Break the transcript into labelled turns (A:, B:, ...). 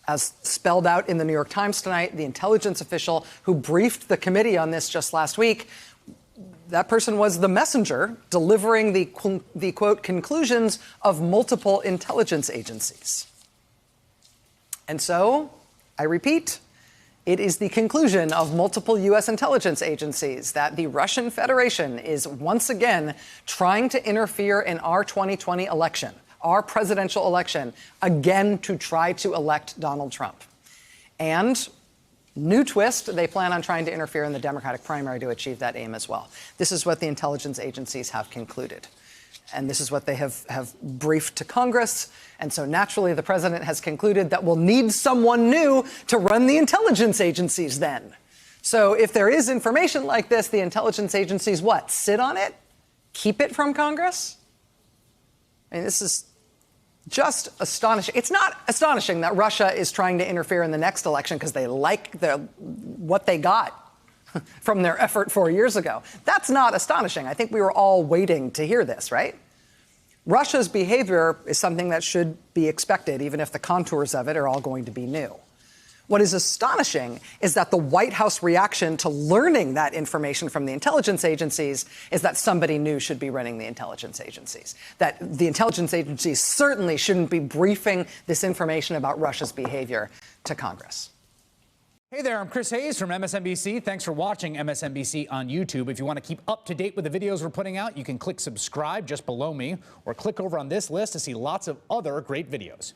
A: As spelled out in the New York Times tonight, the intelligence official who briefed the committee on this just last week, that person was the messenger delivering the quote, conclusions of multiple intelligence agencies. And so, I repeat, it is the conclusion of multiple U.S. intelligence agencies that the Russian Federation is once again trying to interfere in our 2020 election, our presidential election, again to try to elect Donald Trump. And new twist, they plan on trying to interfere in the Democratic primary to achieve that aim as well. This is what the intelligence agencies have concluded. And this is what they have briefed to Congress. And so naturally, the president has concluded that we'll need someone new to run the intelligence agencies then. So if there is information like this, the intelligence agencies, what, sit on it? Keep it from Congress? I mean, this is just astonishing. It's not astonishing that Russia is trying to interfere in the next election because they like what they got from their effort 4 years ago. That's not astonishing. I think we were all waiting to hear this, right? Russia's behavior is something that should be expected, even if the contours of it are all going to be new. What is astonishing is that the White House reaction to learning that information from the intelligence agencies is that somebody new should be running the intelligence agencies. That the intelligence agencies certainly shouldn't be briefing this information about Russia's behavior to Congress.
B: Hey there, I'm Chris Hayes from MSNBC. Thanks for watching MSNBC on YouTube. If you want to keep up to date with the videos we're putting out, you can click subscribe just below me or click over on this list to see lots of other great videos.